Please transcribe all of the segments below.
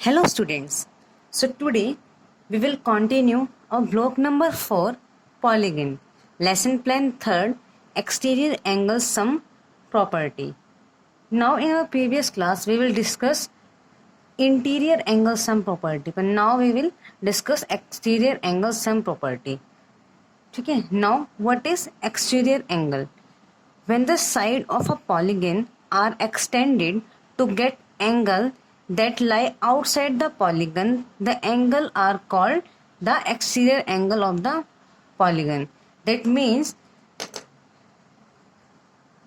Hello students. So today we will continue our block number 4 polygon. Lesson plan 3rd exterior angle sum property. Now in our previous class we will discuss interior angle sum property, but now we will discuss exterior angle sum property. Okay, now what is exterior angle? When the side of a polygon are extended to get angle that lie outside the polygon, the angle are called the exterior angle of the polygon. That means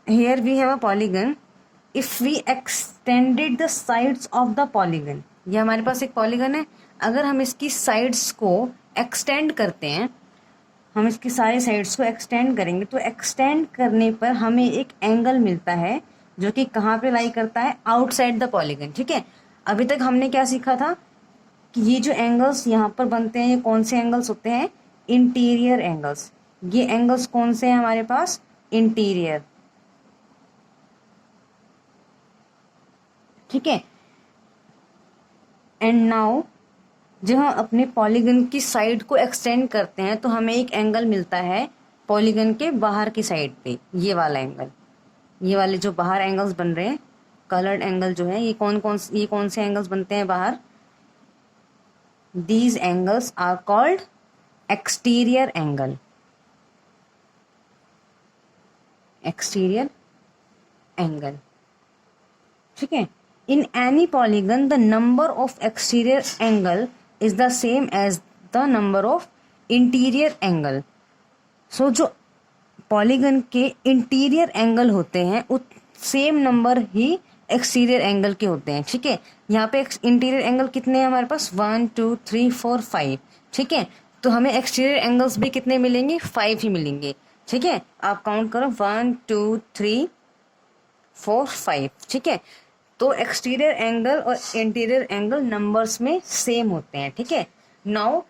here we have a polygon. If we extended the sides of the polygon, ये हमारे पास एक polygon है. अगर हम इसकी sides को extend करते हैं, हम इसकी सारी साइड्स को एक्सटेंड करेंगे तो एक्सटेंड करने पर हमें एक एंगल मिलता है जो कि कहाँ पे लाई करता है, आउटसाइड द पॉलीगन. ठीक है, अभी तक हमने क्या सीखा था कि ये जो एंगल्स यहाँ पर बनते हैं ये कौन से एंगल्स होते हैं, इंटीरियर एंगल्स. ये एंगल्स कौन से हैं हमारे पास, इंटीरियर. ठीक है, एंड नाउ जब हम अपने पॉलीगन की साइड को एक्सटेंड करते हैं तो हमें एक एंगल मिलता है पॉलीगन के बाहर की साइड पे, ये वाला एंगल. ये वाले जो बाहर एंगल्स बन रहे हैं, कलर्ड एंगल जो है, ये कौन से एंगल्स बनते हैं बाहर. These angles are called exterior angle. Exterior angle. ठीक है, in any polygon the number of exterior angle is the same as the number of interior angle. So जो polygon के interior angle होते हैं उस सेम नंबर ही exterior angle के होते हैं. ठीक है, यहाँ पे interior angle कितने हैं हमारे पास, 1 2 3 4 5. ठीक है, तो हमें exterior angles भी कितने मिलेंगे, 5 ही मिलेंगे. ठीक है, आप काउंट करो 1 2 3 4 5. ठीक है, तो एक्सटीरियर एंगल और इंटीरियर एंगल नंबर्स में सेम होते हैं. ठीक है, now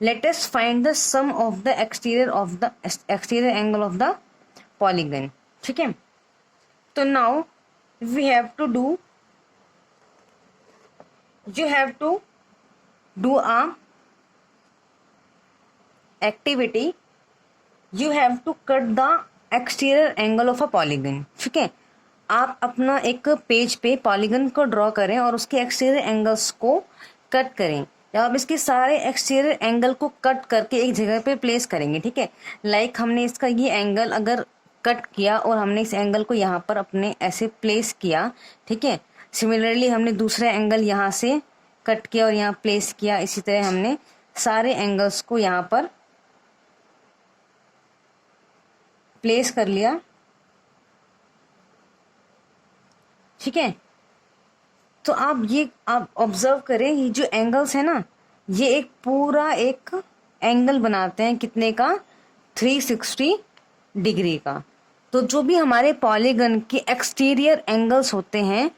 let us find the sum of the exterior angle of the polygon. ठीक है, तो now we have to do a activity. You have to cut the exterior angle of a polygon. ठीक है, आप अपना एक पेज पे polygon को ड्रॉ करें और उसके एक्सटीरियर एंगल्स को कट करें. जब आप इसके सारे एक्सटीरियर एंगल को कट करके एक जगह पे प्लेस करेंगे. ठीक है, लाइक हमने इसका ये एंगल अगर कट किया और हमने इस एंगल को यहाँ पर अपने ऐसे प्लेस किया. ठीक है, सिमिलरली हमने दूसरा एंगल यहाँ से कट किया और यहाँ प्लेस किया. इसी तरह हमने सारे एंगल्स को यहाँ पर प्लेस कर लिया. ठीक है, तो आप ऑब्जर्व करें, ये जो एंगल्स है ना, ये एक पूरा एक एंगल बनाते हैं कितने का, 360 डिग्री का. तो जो भी हमारे पॉलीगन के एक्सटीरियर एंगल्स होते हैं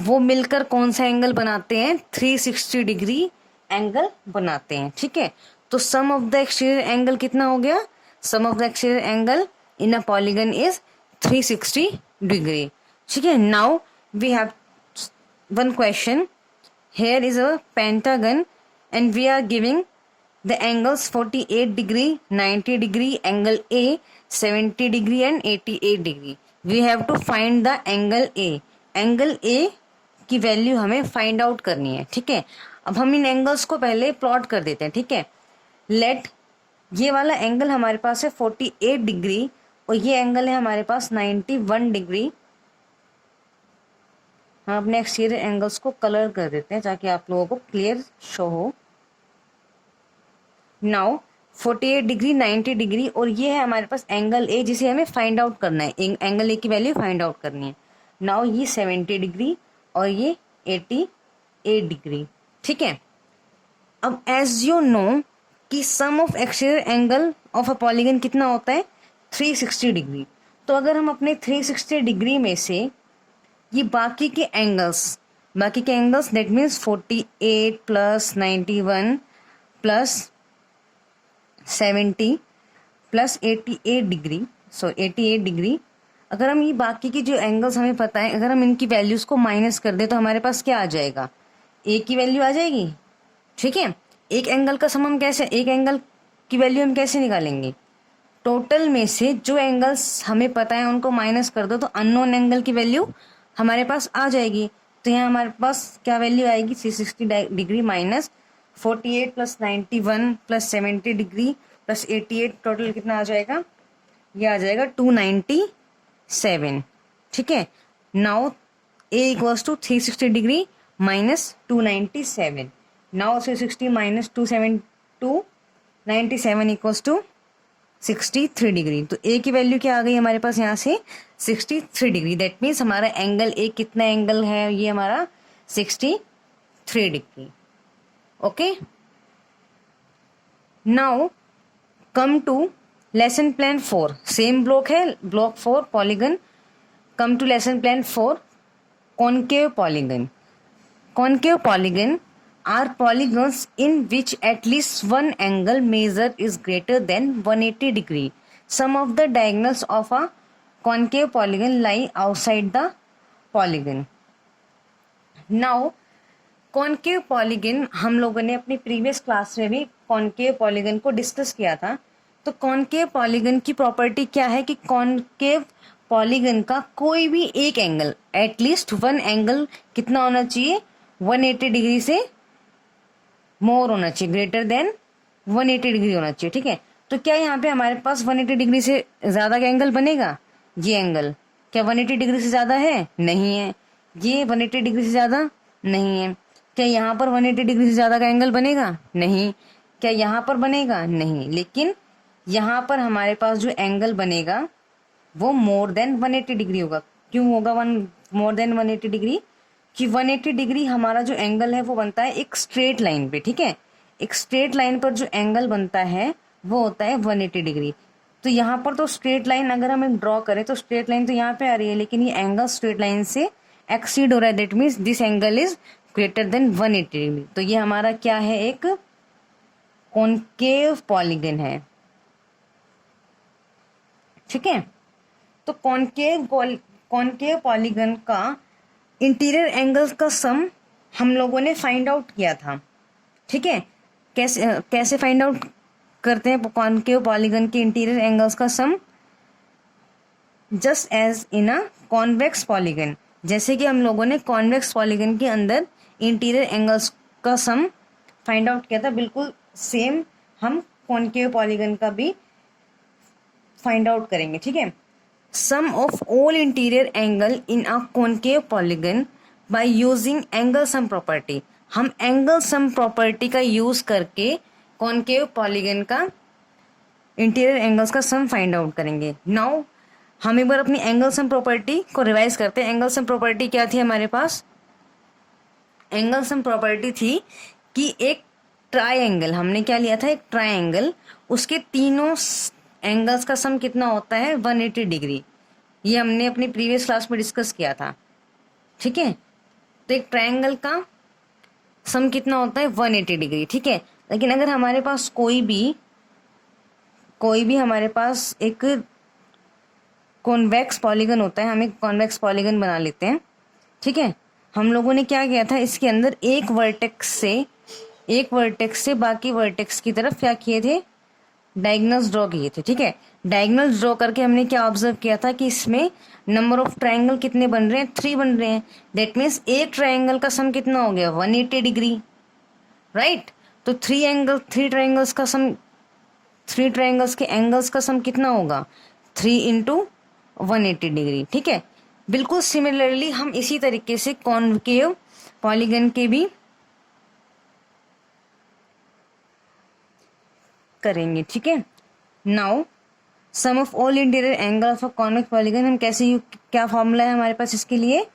वो मिलकर कौन सा एंगल बनाते हैं, 360 डिग्री एंगल बनाते हैं. ठीक है, तो sum of the exterior angle कितना हो गया, sum of the exterior angle in a polygon is 360 degree. ठीक है, now we have one question. Here is a pentagon and we are giving the angles 48 degree, 90 degree, angle A, 70 degree and 88 degree. We have to find the angle A. Angle A की value हमें find out करनी है. ठीक है, अब हम इन angles को पहले प्लॉट कर देते हैं. ठीक है, लेट ये वाला एंगल हमारे पास है 48 डिग्री और ये एंगल है हमारे पास 91 डिग्री. हम अपने एक्सटीरियर एंगल्स को कलर कर देते हैं ताकि आप लोगों को क्लियर शो हो. नाउ 48 डिग्री, 90 डिग्री और ये है हमारे पास एंगल ए जिसे हमें फाइंड आउट करना है. एंगल ए की वैल्यू फाइंड आउट करनी है. नाउ ये 70 डिग्री और ये 88 डिग्री. ठीक है, अब एज यू नो कि sum of exterior angle of a polygon कितना होता है, 360 डिग्री. तो अगर हम अपने 360 डिग्री में से ये बाकी के angles that means 48 plus 91 plus 70 plus 88 degree, 88 degree, अगर हम ये बाकी के जो एंगल्स हमें पता है, अगर हम इनकी वैल्यूज़ को माइनस कर दें तो हमारे पास क्या आ जाएगा, ए की वैल्यू आ जाएगी। ठीक है, एक एंगल का सम हम कैसे, एक एंगल की वैल्यू हम कैसे निकालेंगे, टोटल में से जो एंगल्स हमें पता है उनको माइनस कर दो तो अननोन एंगल की वैल्यू हमारे पास आ जाएगी। तो यहाँ हमारे पास क्या वैल्यू आएगी, 360 degree minus 48 plus 91 plus 70 degree plus 88, total कितना आ जाएगा, ये आ जाएगा 297। ठीक है, now A equals to 360 degree minus 297। Now 360 minus 297 equals to 63 degree. तो ए की वैल्यू क्या आ गई हमारे पास यहाँ से 63 डिग्री। दैट मीन्स हमारा एंगल ए कितना एंगल है, ये हमारा 63 degree. Okay, now come to lesson plan 4, same block है, block 4 polygon. Come to lesson plan 4, concave polygon. Concave polygon are polygons in which at least one angle measure is greater than 180 degree. Some of the diagonals of a concave polygon lie outside the polygon. Now, concave polygon हम लोगों ने अपनी previous class में भी concave polygon को discuss किया था। तो concave polygon की प्रॉपर्टी क्या है कि concave polygon का कोई भी एक एंगल, एटलीस्ट वन एंगल कितना होना चाहिए, 180 डिग्री से मोर होना चाहिए, ग्रेटर देन 180 डिग्री होना चाहिए। ठीक है, तो क्या यहाँ पे हमारे पास 180 डिग्री से ज्यादा का एंगल बनेगा, ये एंगल क्या 180 डिग्री से ज्यादा है, नहीं है। ये 180 डिग्री से ज्यादा नहीं है। क्या यहाँ पर 180 डिग्री से ज्यादा का एंगल बनेगा, नहीं। क्या यहाँ पर बनेगा, नहीं। लेकिन यहाँ पर हमारे पास जो एंगल बनेगा वो मोर देन 180 डिग्री होगा। क्यों होगा मोर देन 180 डिग्री, कि 180 डिग्री हमारा जो एंगल है वो बनता है एक स्ट्रेट लाइन पे। ठीक है, एक स्ट्रेट लाइन पर जो एंगल बनता है वो होता है 180 डिग्री। तो यहाँ पर तो स्ट्रेट लाइन अगर हम ड्रॉ करें तो स्ट्रेट लाइन तो यहाँ पे आ रही है, लेकिन ये एंगल स्ट्रेट लाइन से एक्सीड हो रहा है। That means this angle is greater than 180 degree. तो ये हमारा क्या है, एक कॉनकेव पॉलीगन है। ठीक है, तो कॉनकेव पॉलीगन का इंटीरियर एंगल्स का सम हम लोगों ने फाइंड आउट किया था। ठीक है, कैसे फाइंड आउट करते हैं कॉनकेव पॉलीगन के इंटीरियर एंगल्स का sum, just as in a convex polygon. जैसे कि हम लोगों ने कॉन्वेक्स पॉलीगन के अंदर इंटीरियर एंगल्स का सम फाइंड आउट किया था, बिल्कुल सेम हम कॉनकेव पॉलीगन का भी फाइंड आउट करेंगे। ठीक है, sum of all interior angle in a concave polygon by using angle sum property। हम angle sum property का यूज करके concave polygon का इंटीरियर एंगल्स का सम फाइंड आउट करेंगे। नाउ हम एक बार अपनी एंगल सम प्रॉपर्टी को रिवाइज करते हैं। एंगल सम प्रॉपर्टी क्या थी हमारे पास, एंगल सम प्रॉपर्टी थी कि एक ट्राइंगल, हमने क्या लिया था, एक ट्राइंगल, उसके तीनों एंगल्स का सम कितना होता है, 180 डिग्री। ये हमने अपनी प्रीवियस क्लास में डिस्कस किया था। ठीक है, तो एक ट्रायंगल का सम कितना होता है, 180 डिग्री। ठीक है, लेकिन अगर हमारे पास कोई भी हमारे पास एक कॉन्वेक्स पॉलीगन होता है, हम एक कॉन्वेक्स पॉलीगन बना लेते हैं। ठीक है, हम लोगों ने क्या किया था, इसके अंदर एक वर्टेक्स से बाकी वर्टेक्स की तरफ क्या किए थे, डायगोनल्स ड्रॉ किए थे। ठीक है, डायगोनल्स ड्रॉ करके हमने क्या ऑब्जर्व किया था कि इसमें नंबर ऑफ ट्रायंगल कितने बन रहे हैं, 3 बन रहे हैं। दैट मीन्स एक ट्रायंगल का सम कितना हो गया, 180 डिग्री, राइट। तो 3 ट्रायंगल्स के एंगल्स का सम कितना होगा, 3 इंटू 180 डिग्री। ठीक है, बिल्कुल सिमिलरली हम इसी तरीके से कॉनकेव पॉलीगन के भी करेंगे। ठीक है, now sum of all interior angle of a convex polygon, हम कैसे, क्या फॉर्मूला है हमारे पास इसके लिए,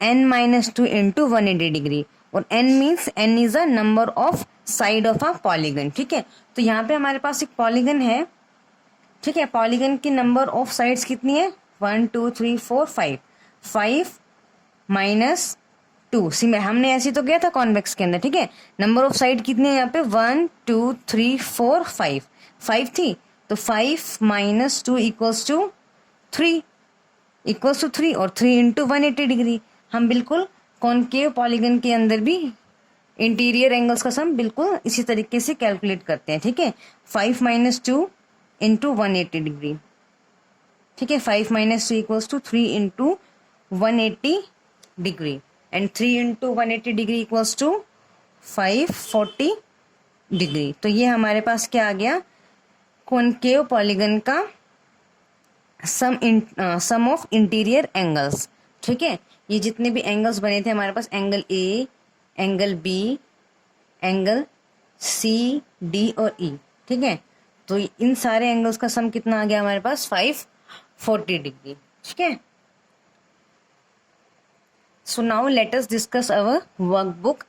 n-2 इंटू 180 डिग्री, और n means n is a number of side of a polygon. ठीक है, तो यहाँ पे हमारे पास एक पॉलीगन है। ठीक है, पॉलीगन की नंबर ऑफ साइड्स कितनी है, 1 2 3 4 5, 5 माइनस 2, सिमिलर हमने ऐसे तो किया था कॉन्वेक्स के अंदर। ठीक है, नंबर ऑफ साइड कितनी है यहाँ पे, 1 2 3 4 5 थी, तो 5 माइनस 2 इक्वल्स टू 3 और 3 इंटू 180 डिग्री। हम बिल्कुल कॉनकेव पॉलीगन के अंदर भी इंटीरियर एंगल्स का सम बिल्कुल इसी तरीके से कैलकुलेट करते हैं, ठीक है। 5 - 2 इंटू 180 डिग्री, ठीक है। 5 - 2 equals to 3 into 180 degree and 3 into 180 degree equals to 540 degree. तो ये हमारे पास क्या आ गया, कॉनकेव पॉलीगन का सम ऑफ इंटीरियर एंगल्स, ठीक है। ये जितने भी एंगल्स बने थे हमारे पास, angle A, angle B, angle C, D और ई, ठीक है। तो इन सारे एंगल्स का सम कितना आ गया हमारे पास, 540 डिग्री, ठीक है। So now let us discuss our workbook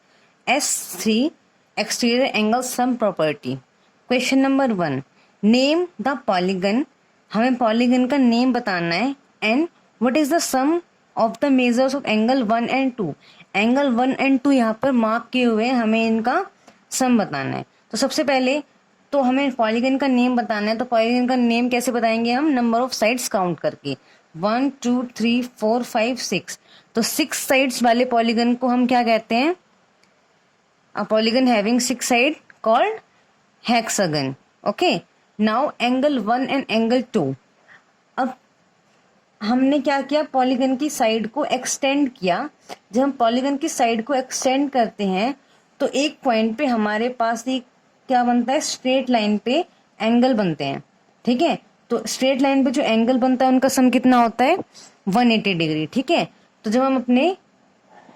S3 exterior angle sum property. Question number 1, name the polygon. हमें पॉलीगन का नेम बताना है। And what is the sum of the measures of angle 1 and 2। Angle 1 and 2 यहाँ पर mark किए हुए, हमें इनका सम बताना है। तो सबसे पहले तो हमें पॉलीगन का नेम बताना है। तो पॉलीगन का नेम कैसे बताएंगे हम, नंबर ऑफ साइड्स काउंट करके, 1 2 3 4 5 6। तो 6 साइड्स वाले पॉलीगन को हम क्या कहते हैं, a polygon having 6 side called hexagon, okay। now angle 1 and angle 2। अब हमने क्या किया, पॉलीगन की साइड को एक्सटेंड किया। जब हम पॉलीगन की साइड को एक्सटेंड करते हैं तो एक पॉइंट पे हमारे पास एक क्या बनता है, स्ट्रेट लाइन पे एंगल बनते हैं, ठीक है। तो स्ट्रेट लाइन पे जो एंगल बनता है उनका सम कितना होता है, 180 डिग्री, ठीक है। तो जब हम अपने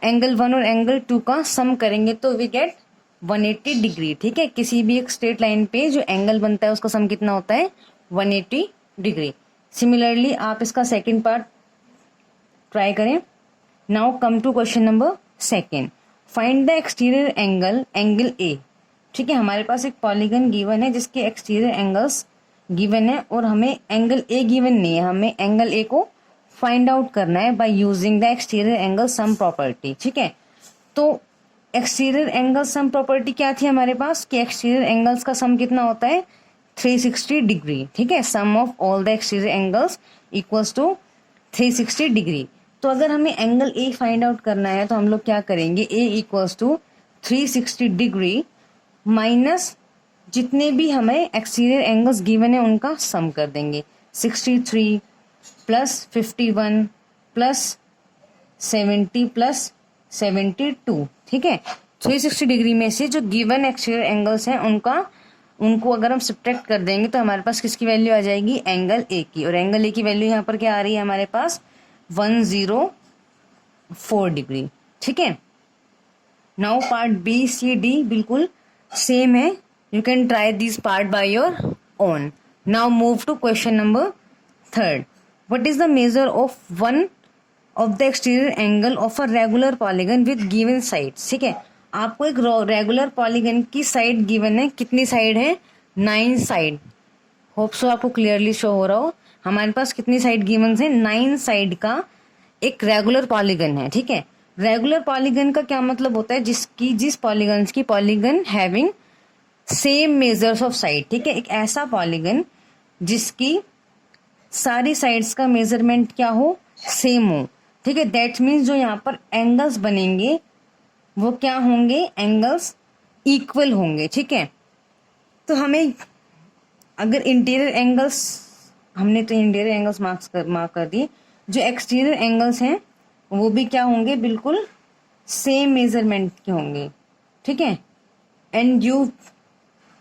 एंगल 1 और एंगल 2 का सम करेंगे तो वी गेट 180 डिग्री, ठीक है। किसी भी एक स्ट्रेट लाइन पे जो एंगल बनता है उसका सम कितना होता है, 180 डिग्री। सिमिलरली आप इसका सेकंड पार्ट ट्राई करें। Now come to question number 2, find the exterior angle, angle A, ठीक है। हमारे पास एक पॉलीगन गिवन है जिसके एक्सटीरियर एंगल्स गिवन है और हमें एंगल ए गिवन नहीं है, हमें एंगल ए को फाइंड आउट करना है by using the exterior angle sum property, ठीक है। तो एक्सटीरियर एंगल सम प्रॉपर्टी क्या थी हमारे पास, कि एक्सटीरियर एंगल्स का सम कितना होता है, 360 डिग्री, ठीक है। Sum of all the exterior angles equals to 360 degree. तो अगर हमें एंगल ए फाइंड आउट करना है तो हम लोग क्या करेंगे, ए इक्वल्स टू 360 डिग्री माइनस जितने भी हमें एक्सटीरियर एंगल्स गिवन है उनका सम कर देंगे। 63 प्लस 51 प्लस 70 प्लस 72, ठीक है। 360 डिग्री में से जो गिवन एक्सटीरियर एंगल्स हैं उनको अगर हम सब्ट्रैक्ट कर देंगे तो हमारे पास किसकी वैल्यू आ जाएगी, एंगल ए की। और एंगल ए की वैल्यू यहाँ पर क्या आ रही है हमारे पास, 104 डिग्री, ठीक है। Now part B C D बिल्कुल सेम है, you can try this part by your own. Now move to question number 3, what is the measure of one of the exterior angle of a regular polygon with given sides, ठीक है। आपको एक regular polygon की side given है, कितनी side है, 9 side. Hope so आपको clearly show हो रहा हो। हमारे पास कितनी साइड गिवन है, 9 साइड का एक रेगुलर पॉलीगन है, ठीक है। रेगुलर पॉलीगन का क्या मतलब होता है, जिस पॉलीगन की polygon having same measures of side, ठीक है। एक ऐसा पॉलीगन जिसकी सारी साइड्स का मेजरमेंट क्या हो, सेम हो, ठीक है। दैट मीन्स जो यहाँ पर एंगल्स बनेंगे वो क्या होंगे, एंगल्स इक्वल होंगे, ठीक है। तो हमें अगर इंटीरियर एंगल्स, हमने तो इंटीरियर एंगल्स मार्क कर दिए, जो एक्सटीरियर एंगल्स हैं वो भी क्या होंगे, बिल्कुल सेम मेजरमेंट के होंगे, ठीक है। And you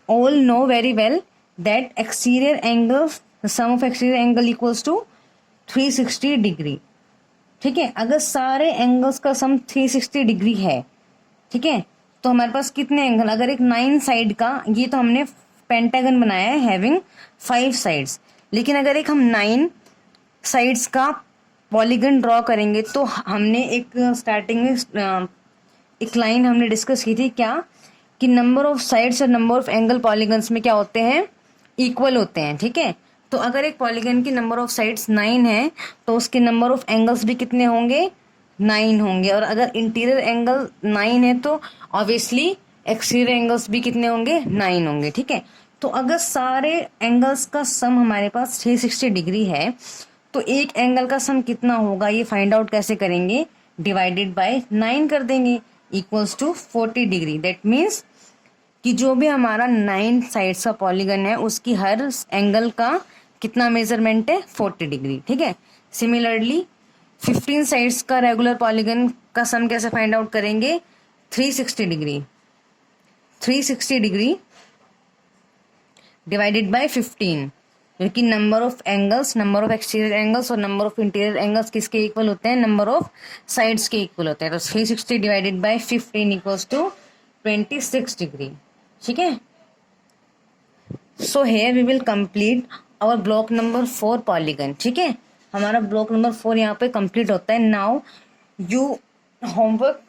all know very well that exterior angle, sum of exterior angle equals to 360 degree, ठीक है। अगर सारे एंगल्स का सम 360 डिग्री है, ठीक है, तो हमारे पास कितने एंगल, अगर एक 9 साइड का, ये तो हमने पेंटागन बनाया है हैविंग 5 साइड्स, लेकिन अगर एक हम 9 साइड्स का पॉलीगन ड्रॉ करेंगे तो हमने एक स्टार्टिंग में एक लाइन हमने डिस्कस की थी क्या, कि नंबर ऑफ साइड्स और नंबर ऑफ एंगल पॉलीगन्स में क्या होते हैं, इक्वल होते हैं, ठीक है। तो अगर एक पॉलीगन की नंबर ऑफ साइड्स 9 है तो उसके नंबर ऑफ एंगल्स भी कितने होंगे, 9 होंगे। और अगर इंटीरियर एंगल 9 है तो ऑब्वियसली एक्सटीरियर एंगल्स भी कितने होंगे, 9 होंगे, ठीक है। तो अगर सारे एंगल्स का सम हमारे पास 360 डिग्री है तो एक एंगल का सम कितना होगा, ये फाइंड आउट कैसे करेंगे, डिवाइडेड बाय 9 कर देंगे equals to 40 degree. That means कि जो भी हमारा 9 साइड्स का पॉलीगन है उसकी हर एंगल का कितना मेजरमेंट है, 40 डिग्री। ठीक है। सिमिलरली 15 साइड्स का रेगुलर पॉलीगन का सम कैसे फाइंड आउट करेंगे, 360 डिग्री। 360 डिग्री डिवाइडेड बाय 15, क्योंकि number of angles, number of exterior angles और नंबर ऑफ इंटीरियर एंगल्स किसके इक्वल होते हैं, नंबर ऑफ साइड्स के इक्वल होते हैं। तो 360 divided by 15 equals to 26 degree. ठीक है। So here we will complete our block number 4 polygon. ठीक है, हमारा ब्लॉक नंबर 4 यहाँ पे कंप्लीट होता है। Now you homework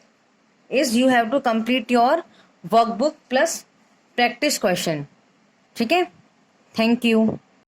is you have to complete your workbook plus practice question. ठीक है, थैंक यू।